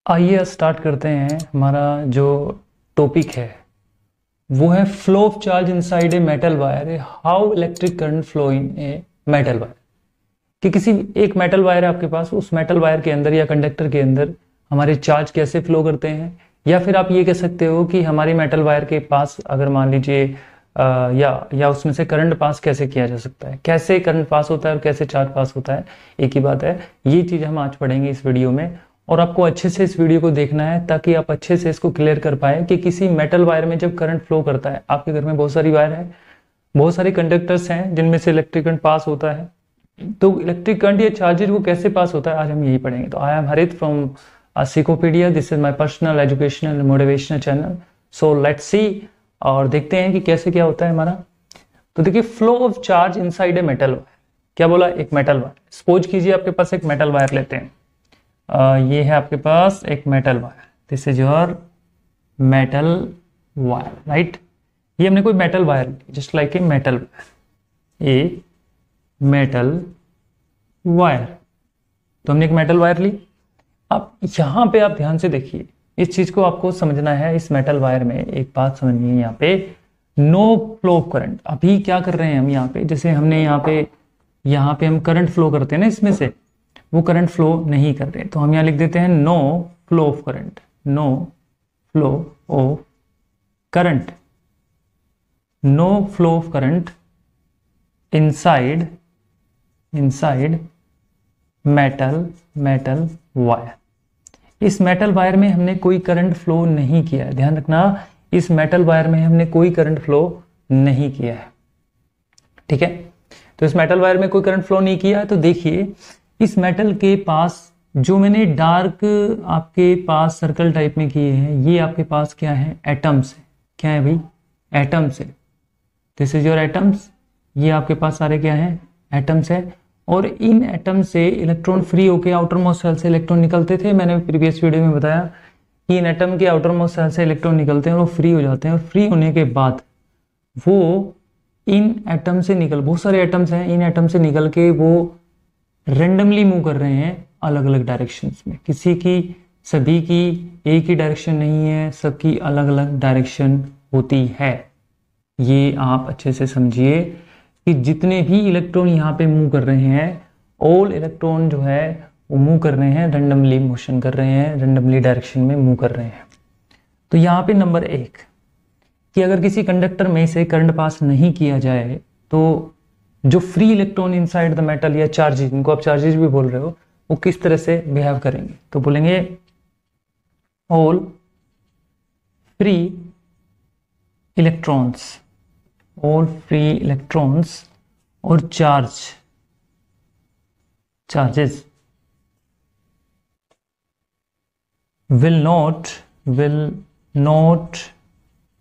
आइए स्टार्ट करते हैं। हमारा जो टॉपिक है वो है flow of charge inside a metal wire, how electric current flow in A metal wire. कि किसी एक मेटल वायर है आपके पास, उस मेटल वायर के अंदर या कंडक्टर के अंदर हमारे चार्ज कैसे फ्लो करते हैं। या फिर आप ये कह सकते हो कि हमारी मेटल वायर के पास अगर मान लीजिए या उसमें से करंट पास कैसे किया जा सकता है, कैसे करंट पास होता है और कैसे चार्ज पास होता है, एक ही बात है। ये चीज़ हम आज पढ़ेंगे इस वीडियो में और आपको अच्छे से इस वीडियो को देखना है ताकि आप अच्छे से इसको क्लियर कर पाए कि किसी मेटल वायर में जब करंट फ्लो करता है, आपके घर में बहुत सारी वायर है, बहुत सारे कंडक्टर्स हैं जिनमें से इलेक्ट्रिक करंट पास होता है, तो इलेक्ट्रिक करंट या चार्जेज वो कैसे पास होता है आज हम यही पढ़ेंगे। तो I am Harit from Sikopedia, this is my personal educational motivational channel. So let's see, और देखते हैं कि कैसे क्या होता है हमारा। तो देखिए, flow of charge inside a metal wire. क्या बोला? एक मेटल वायर। सपोज कीजिए आपके पास एक मेटल वायर लेते हैं, ये है आपके पास एक metal wire, this is your metal wire, right. ये हमने कोई मेटल वायर ली, just like a metal wire, a metal wire. तो हमने एक मेटल वायर ली। अब यहां पे आप ध्यान से देखिए, इस चीज को आपको समझना है। इस मेटल वायर में एक बात समझनी है, यहाँ पे नो फ्लो ऑफ करंट। अभी क्या कर रहे हैं हम यहाँ पे, जैसे हमने यहाँ पे हम करंट फ्लो करते हैं ना, इसमें से वो करंट फ्लो नहीं कर रहे, तो हम यहाँ लिख देते हैं no flow of current, no flow of current, no flow of current inside metal wire. इस मेटल वायर में हमने कोई करंट फ्लो नहीं किया है, ध्यान रखना, इस मेटल वायर में हमने कोई करंट फ्लो नहीं किया है, ठीक है। तो इस मेटल वायर में कोई करंट फ्लो नहीं किया है। तो देखिए, इस मेटल के पास जो मैंने डार्क आपके पास सर्कल टाइप में किए हैं, ये आपके पास क्या है? एटम्स है। क्या है भाई? एटम्स है। This is your atoms. ये आपके पास सारे क्या है? एटम्स है। और इन एटम से इलेक्ट्रॉन फ्री होकर आउटर मोस्ट सेल से इलेक्ट्रॉन निकलते थे। मैंने प्रीवियस वीडियो में बताया कि इन एटम के आउटर मोस्ट सेल से इलेक्ट्रॉन निकलते हैं और वो फ्री हो जाते हैं, और फ्री होने के बाद वो इन एटम से निकल, बहुत सारे एटम्स हैं, इन एटम से निकल के वो रेंडमली मूव कर रहे हैं अलग अलग डायरेक्शंस में। किसी की, सभी की एक ही डायरेक्शन नहीं है, सबकी अलग अलग डायरेक्शन होती है। ये आप अच्छे से समझिए कि जितने भी इलेक्ट्रॉन यहाँ पे मूव कर रहे हैं, ऑल इलेक्ट्रॉन जो है वो मूव कर रहे हैं, रेंडमली मोशन कर रहे हैं, रेंडमली डायरेक्शन में मूव कर रहे हैं। तो यहाँ पे नंबर एक कि अगर किसी कंडक्टर में से करंट पास नहीं किया जाए तो जो free electron inside the metal या चार्जेज, इनको आप चार्जेज भी बोल रहे हो, वो किस तरह से बिहेव करेंगे। तो बोलेंगे all free electrons, all free electrons और charges will not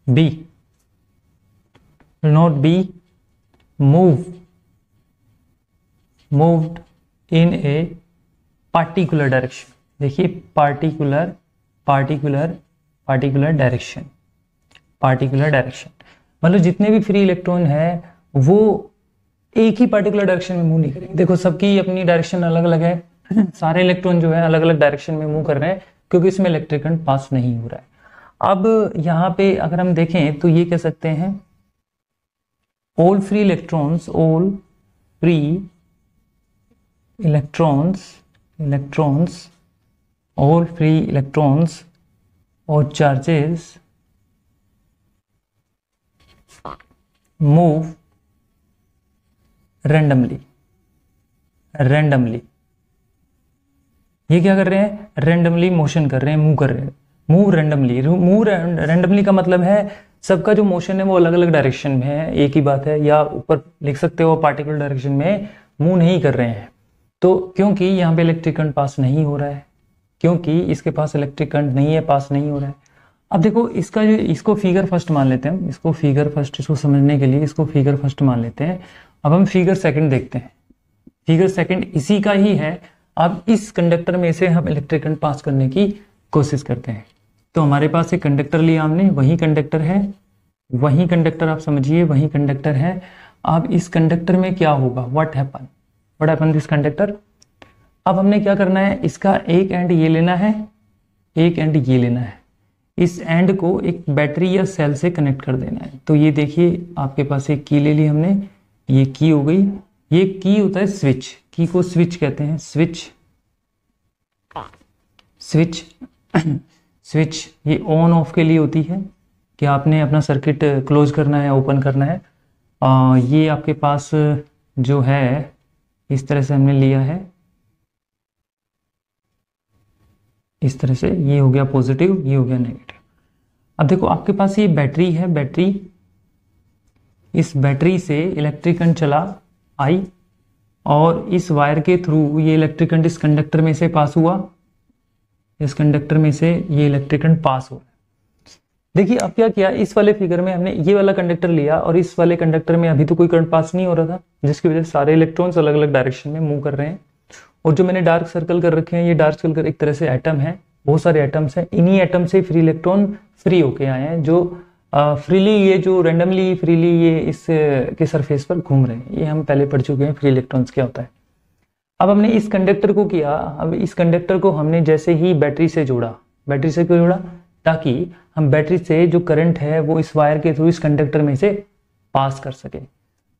be moved in a particular direction। देखिए, particular डायरेक्शन, मतलब जितने भी फ्री इलेक्ट्रॉन है वो एक ही पार्टिकुलर डायरेक्शन में मूव नहीं करेंगे। देखो, सबकी अपनी डायरेक्शन अलग अलग है, सारे इलेक्ट्रॉन जो है अलग अलग डायरेक्शन में मूव कर रहे हैं क्योंकि इसमें इलेक्ट्रिक करंट पास नहीं हो रहा है। अब यहाँ पे अगर हम देखें तो ये कह सकते हैं ऑल फ्री इलेक्ट्रॉन्स और चार्जेस मूव रेंडमली। ये क्या कर रहे हैं? रेंडमली मोशन कर रहे हैं, मूव कर रहे हैं। मूव रेंडमली का मतलब है सबका जो मोशन है वो अलग अलग डायरेक्शन में है, एक ही बात है। या ऊपर लिख सकते हो पार्टिकुलर डायरेक्शन में मूव नहीं कर रहे हैं। तो क्योंकि यहाँ पे इलेक्ट्रिक करंट पास नहीं हो रहा है, क्योंकि इसके पास इलेक्ट्रिक करंट नहीं है, पास नहीं हो रहा है। अब देखो, इसको फिगर फर्स्ट मान लेते हैं, इसको समझने के लिए इसको फिगर फर्स्ट मान लेते हैं। अब हम फिगर सेकंड देखते हैं। फिगर सेकंड इसी का ही है। अब इस कंडक्टर में से हम इलेक्ट्रिक करंट पास करने की कोशिश करते हैं। तो हमारे पास एक कंडक्टर लिया हमने, वही कंडक्टर आप समझिए, वही कंडक्टर है। अब इस कंडक्टर में क्या होगा? What happen this conductor. अब हमने क्या करना है, इसका एक एंड ये लेना है एक एंड ये लेना है, इस एंड को एक बैटरी या सेल से कनेक्ट कर देना है। तो ये देखिए आपके पास एक की ले ली हमने, ये की हो गई। ये की होता है स्विच, की को स्विच कहते हैं, स्विच स्विच स्विच ये ऑन ऑफ के लिए होती है कि आपने अपना सर्किट क्लोज करना है, ओपन करना है। ये आपके पास जो है इस तरह से हमने लिया है, इस तरह से, ये हो गया पॉजिटिव, ये हो गया नेगेटिव। अब देखो आपके पास ये बैटरी है, बैटरी, इस बैटरी से इलेक्ट्रिक करंट चला आई और इस वायर के थ्रू ये इलेक्ट्रिक करंट इस कंडक्टर में से पास हुआ, इस कंडक्टर में से ये इलेक्ट्रिक करंट पास हो रहा है। देखिए अब क्या किया, इस वाले फिगर में हमने ये वाला कंडक्टर लिया और इस वाले कंडक्टर में अभी तो कोई करंट पास नहीं हो रहा था, जिसकी वजह से सारे इलेक्ट्रॉन्स अलग अलग डायरेक्शन में मूव कर रहे हैं। और जो मैंने डार्क सर्कल कर रखे हैं, ये डार्क सर्कल एक तरह से एटम है, बहुत सारे एटम्स हैं, इन्हीं एटम से फ्री इलेक्ट्रॉन फ्री होके आए हैं, जो फ्रीली, ये जो रैंडमली फ्रीली ये इस के सरफेस पर घूम रहे हैं। ये हम पहले पढ़ चुके हैं फ्री इलेक्ट्रॉन्स क्या होता है। अब हमने इस कंडक्टर को किया, अब इस कंडक्टर को हमने जैसे ही बैटरी से जोड़ा, बैटरी से क्यों जोड़ा, ताकि हम बैटरी से जो करंट है वो इस वायर के थ्रू इस कंडक्टर में से पास कर सके।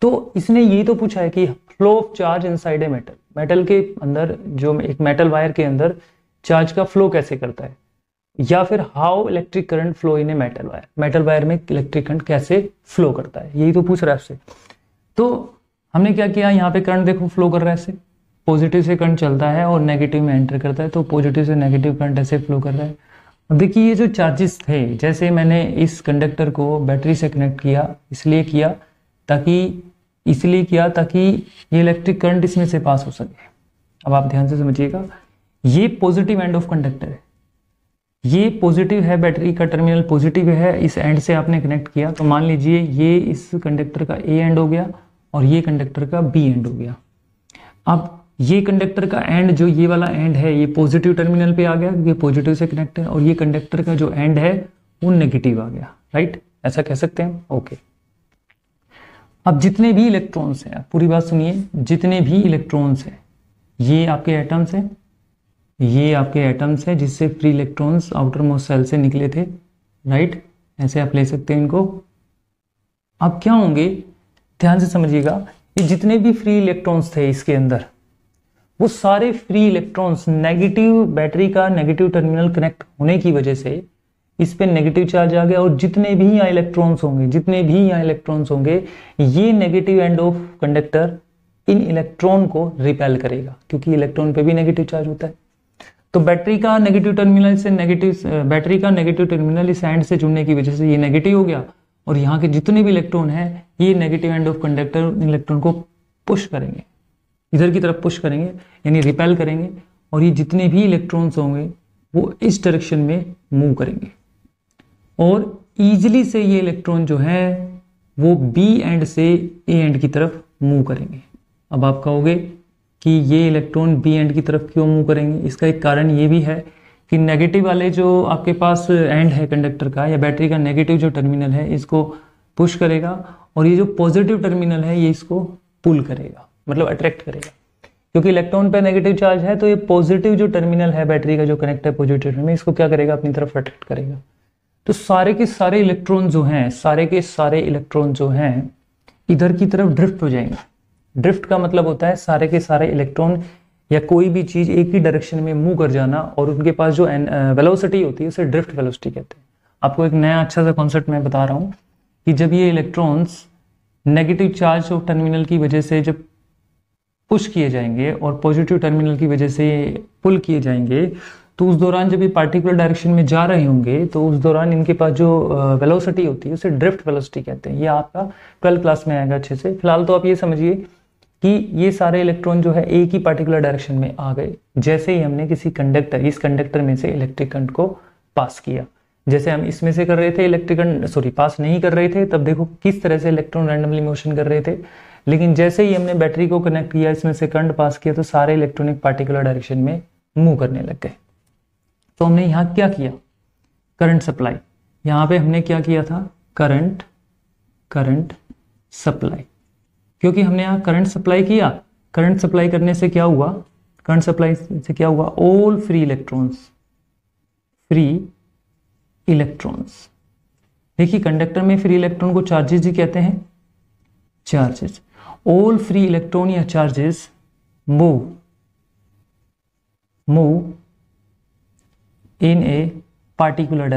तो इसने ये तो पूछा है कि flow of charge inside a metal, metal के अंदर, जो एक मेटल वायर के अंदर चार्ज का फ्लो कैसे करता है, या फिर how electric current flow in A metal wire, metal wire में इलेक्ट्रिक करंट कैसे फ्लो करता है, यही तो पूछ रहा है आपसे। तो हमने क्या किया, यहाँ पे करंट देखो फ्लो कर रहा है, ऐसे पॉजिटिव से करंट चलता है और नेगेटिव में एंटर करता है, तो पॉजिटिव से नेगेटिव करंट ऐसे फ्लो कर रहा है। अब देखिए ये जो चार्जेस थे, जैसे मैंने इस कंडक्टर को बैटरी से कनेक्ट किया, इसलिए किया ताकि ये इलेक्ट्रिक करंट इसमें से पास हो सके। अब आप ध्यान से समझिएगा, ये पॉजिटिव एंड ऑफ कंडक्टर है, ये पॉजिटिव है, बैटरी का टर्मिनल पॉजिटिव है, इस एंड से आपने कनेक्ट किया, तो मान लीजिए ये इस कंडक्टर का ए एंड हो गया और ये कंडक्टर का बी एंड हो गया। अब ये कंडक्टर का एंड, जो ये वाला एंड है, ये पॉजिटिव टर्मिनल पे आ गया, ये पॉजिटिव से कनेक्ट है, और ये कंडक्टर का जो एंड है वो नेगेटिव आ गया, राइट, ऐसा कह सकते हैं, ओके। अब जितने भी इलेक्ट्रॉन्स हैं, पूरी बात सुनिए, जितने भी इलेक्ट्रॉन्स हैं, ये आपके एटम्स हैं, ये आपके एटम्स हैं जिससे free electrons outermost shell से निकले थे, राइट, ऐसे आप ले सकते हैं इनको। अब क्या होंगे, ध्यान से समझिएगा, ये जितने भी फ्री इलेक्ट्रॉन्स थे इसके अंदर, वो सारे फ्री इलेक्ट्रॉन्स, नेगेटिव, बैटरी का नेगेटिव टर्मिनल कनेक्ट होने की वजह से इस पे नेगेटिव चार्ज आ गया, और जितने भी यहाँ इलेक्ट्रॉन्स होंगे, ये negative end of conductor in electron को रिपेल करेगा, क्योंकि इलेक्ट्रॉन पे भी नेगेटिव चार्ज होता है। तो बैटरी का नेगेटिव टर्मिनल इस एंड से जुड़ने की वजह से ये नेगेटिव हो गया, और यहाँ के जितने भी इलेक्ट्रॉन हैं, ये negative end of conductor electron को पुश करेंगे, इधर की तरफ पुश करेंगे, यानी रिपेल करेंगे, और ये जितने भी इलेक्ट्रॉन्स होंगे वो इस डायरेक्शन में मूव करेंगे, और इजीली से ये इलेक्ट्रॉन जो है वो बी एंड से ए एंड की तरफ मूव करेंगे। अब आप कहोगे कि ये इलेक्ट्रॉन बी एंड की तरफ क्यों मूव करेंगे, इसका एक कारण ये भी है कि नेगेटिव वाले जो आपके पास एंड है कंडक्टर का या बैटरी का, नेगेटिव जो टर्मिनल है इसको पुश करेगा, और ये जो पॉजिटिव टर्मिनल है ये इसको पुल करेगा, मतलब अट्रैक्ट करेगा, क्योंकि इलेक्ट्रॉन पे नेगेटिव चार्ज है, तो ये पॉजिटिव जो टर्मिनल है बैटरी का जो कनेक्ट है पॉजिटिव टर्मिनल, इसको क्या करेगा, अपनी तरफ अट्रैक्ट करेगा। तो सारे के सारे इलेक्ट्रॉन जो हैं इधर की तरफ ड्रिफ्ट हो जाएंगे। ड्रिफ्ट का मतलब होता है सारे के सारे इलेक्ट्रॉन या कोई भी चीज एक ही डायरेक्शन में मूव कर जाना, और उनके पास जो वेलोसिटी होती है उसे ड्रिफ्ट वेलोसिटी कहते हैं। आपको एक नया अच्छा सा कॉन्सेप्ट मैं बता रहा हूँ कि जब ये electrons negative charge of terminal की वजह से जब पुश किए जाएंगे और पॉजिटिव टर्मिनल की वजह से पुल किए जाएंगे, तो उस दौरान जब ये पार्टिकुलर डायरेक्शन में जा रहे होंगे, तो उस दौरान इनके पास जो वेलोसिटी होती है उसे ड्रिफ्ट वेलोसिटी कहते हैं। ये आपका 12th क्लास में आएगा अच्छे से। फिलहाल तो आप ये समझिए कि ये सारे इलेक्ट्रॉन जो है एक ही पार्टिकुलर डायरेक्शन में आ गए, जैसे ही हमने किसी कंडक्टर, इस कंडक्टर में से इलेक्ट्रिक करंट को पास किया। जैसे हम इसमें से कर रहे थे इलेक्ट्रिक करंट, पास नहीं कर रहे थे, तब देखो किस तरह से इलेक्ट्रॉन रैंडमली मोशन कर रहे थे, लेकिन जैसे ही हमने बैटरी को कनेक्ट किया, इसमें से करंट पास किया, तो सारे इलेक्ट्रॉन एक पार्टिकुलर डायरेक्शन में मूव करने लग गए। तो हमने यहाँ क्या किया, करंट सप्लाई, यहाँ पे हमने क्या किया था, करंट सप्लाई, क्योंकि हमने यहाँ करंट सप्लाई किया। करंट सप्लाई करने से क्या हुआ, ऑल फ्री फ्री इलेक्ट्रॉन्स। देखिए कंडक्टर में फ्री इलेक्ट्रॉन को चार्जेस ही कहते हैं, चार्जेस। ऑल फ्री इलेक्ट्रॉन या charges move in A particular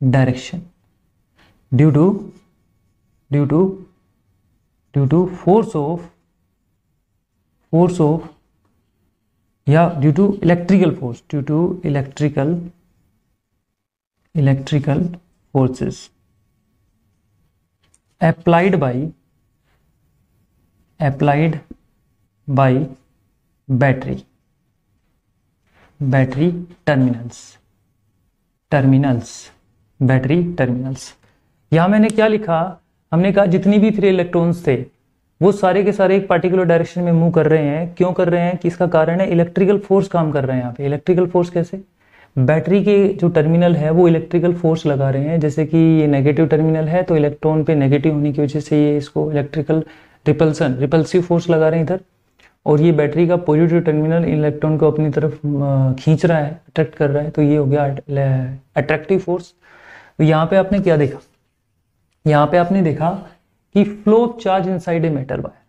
direction due to force of या due to electrical forces applied by battery terminals। यहां मैंने क्या लिखा, हमने कहा जितनी भी फ्री इलेक्ट्रॉन्स थे वो सारे के सारे एक पार्टिकुलर डायरेक्शन में मूव कर रहे हैं। क्यों कर रहे हैं कि इसका कारण है इलेक्ट्रिकल फोर्स काम कर रहे हैं यहाँ पे। इलेक्ट्रिकल फोर्स कैसे, बैटरी के जो टर्मिनल है वो इलेक्ट्रिकल फोर्स लगा रहे हैं। जैसे कि ये नेगेटिव टर्मिनल है तो इलेक्ट्रॉन पे नेगेटिव होने की वजह से ये इसको इलेक्ट्रिकल रिपल्सिव फोर्स लगा रहे हैं इधर, और ये बैटरी का पॉजिटिव टर्मिनल इलेक्ट्रॉन को अपनी तरफ खींच रहा है, अट्रैक्ट कर रहा है, तो ये हो गया अट्रैक्टिव फोर्स। तो यहाँ पे आपने क्या देखा, यहाँ पे आपने देखा कि flow of charge inside a metal wire.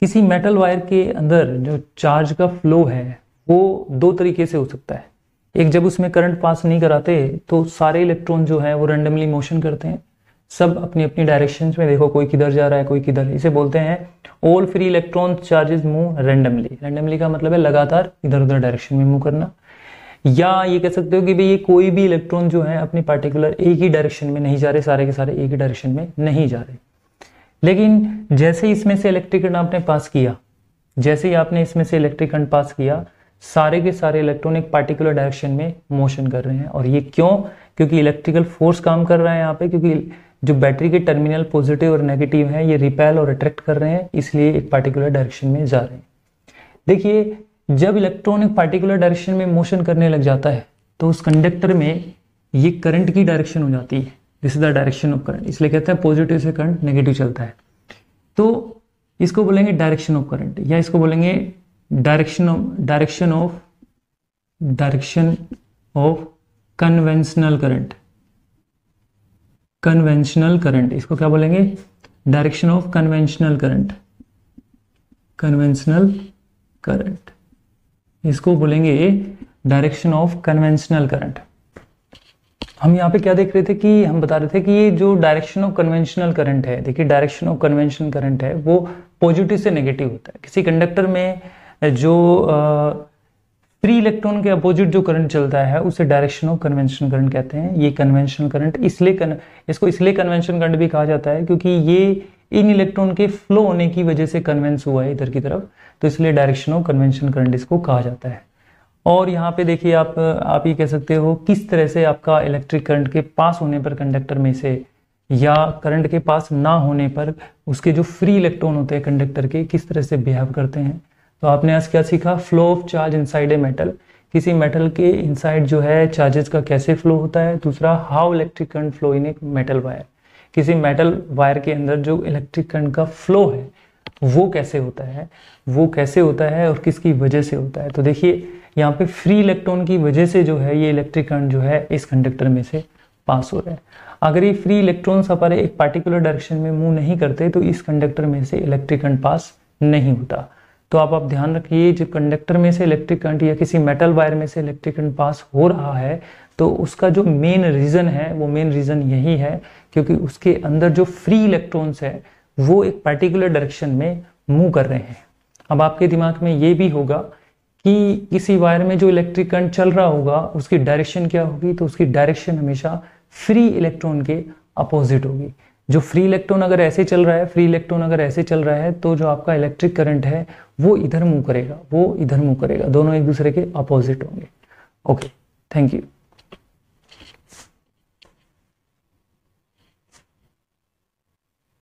किसी मेटल वायर के अंदर जो चार्ज का फ्लो है वो दो तरीके से हो सकता है। एक, जब उसमें करंट पास नहीं कराते तो सारे इलेक्ट्रॉन जो है वो रैंडमली मोशन करते हैं, सब अपनी अपनी डायरेक्शन में। देखो कोई किधर जा रहा है, कोई किधर, इसे बोलते हैं all free electron charges move randomly. Randomly का मतलब है लगातार इधर उधर डायरेक्शन में मूव करना। या ये कह सकते हो कि भाई ये कोई भी इलेक्ट्रॉन जो है अपनी पार्टिकुलर एक ही डायरेक्शन में नहीं जा रहे, सारे के सारे एक ही डायरेक्शन में नहीं जा रहे। लेकिन जैसे ही इसमें से इलेक्ट्रिक करंट आपने पास किया, जैसे ही आपने इसमें से इलेक्ट्रिक करंट पास किया, सारे के सारे इलेक्ट्रॉन एक पार्टिकुलर डायरेक्शन में मोशन कर रहे हैं। और ये क्यों, क्योंकि इलेक्ट्रिकल फोर्स काम कर रहा है यहाँ पे, क्योंकि जो बैटरी के टर्मिनल पॉजिटिव और नेगेटिव हैं ये रिपेल और अट्रैक्ट कर रहे हैं, इसलिए एक पार्टिकुलर डायरेक्शन में जा रहे हैं। देखिए जब इलेक्ट्रॉन एक पार्टिकुलर डायरेक्शन में मोशन करने लग जाता है तो उस कंडक्टर में ये करंट की डायरेक्शन हो जाती है। This is the direction of current, इसलिए कहते हैं पॉजिटिव से करंट नेगेटिव चलता है। तो इसको बोलेंगे डायरेक्शन ऑफ करंट, या इसको बोलेंगे डायरेक्शन ऑफ कन्वेंशनल करंट। इसको क्या बोलेंगे, डायरेक्शन ऑफ कन्वेंशनल करंट। इसको बोलेंगे डायरेक्शन ऑफ कन्वेंशनल करंट। हम यहाँ पे क्या देख रहे थे कि हम बता रहे थे कि ये जो डायरेक्शन ऑफ कन्वेंशनल करंट है, देखिए डायरेक्शन ऑफ कन्वेंशनल करंट है वो पॉजिटिव से नेगेटिव होता है। किसी कंडक्टर में जो फ्री इलेक्ट्रॉन के अपोजिट जो करंट चलता है उसे डायरेक्शन ऑफ कन्वेंशनल करंट कहते हैं। ये कन्वेंशनल करंट इसको इसलिए कन्वेंशनल करंट भी कहा जाता है क्योंकि ये इन इलेक्ट्रॉन के फ्लो होने की वजह से कन्वेंस हुआ है इधर की तरफ, तो इसलिए डायरेक्शन ऑफ कन्वेंशनल करंट इसको कहा जाता है। और यहाँ पे देखिए आप ये कह सकते हो किस तरह से आपका इलेक्ट्रिक करंट के पास होने पर कंडक्टर में से, या करंट के पास ना होने पर उसके जो फ्री इलेक्ट्रॉन होते हैं कंडक्टर के किस तरह से बिहेव करते हैं। तो आपने आज क्या सीखा, flow of charge inside a metal, किसी मेटल के इनसाइड जो है चार्जेस का कैसे फ्लो होता है। दूसरा, how electric current flow in A metal wire, किसी मेटल वायर के अंदर जो इलेक्ट्रिक करंट का फ्लो है वो कैसे होता है और किसकी वजह से होता है। तो देखिए यहाँ पे फ्री इलेक्ट्रॉन की वजह से जो है ये इलेक्ट्रिक करंट जो है इस कंडक्टर में से पास हो रहा है। अगर ये फ्री इलेक्ट्रॉन्स हमारे एक पार्टिकुलर डायरेक्शन में मूव नहीं करते तो इस कंडक्टर में से इलेक्ट्रिक करंट पास नहीं होता। तो आप ध्यान रखिए, जब कंडक्टर में से इलेक्ट्रिक करंट या किसी मेटल वायर में से इलेक्ट्रिक करंट पास हो रहा है तो उसका जो मेन रीजन है वो मेन रीजन यही है क्योंकि उसके अंदर जो फ्री इलेक्ट्रॉन्स है वो एक पार्टिकुलर डायरेक्शन में मूव कर रहे हैं। अब आपके दिमाग में ये भी होगा कि किसी वायर में जो इलेक्ट्रिक करंट चल रहा होगा उसकी डायरेक्शन क्या होगी, तो उसकी डायरेक्शन हमेशा फ्री इलेक्ट्रॉन के अपोजिट होगी। जो फ्री इलेक्ट्रॉन अगर ऐसे चल रहा है, तो जो आपका इलेक्ट्रिक करंट है वो इधर मूव करेगा, दोनों एक दूसरे के अपोजिट होंगे। Okay, thank you.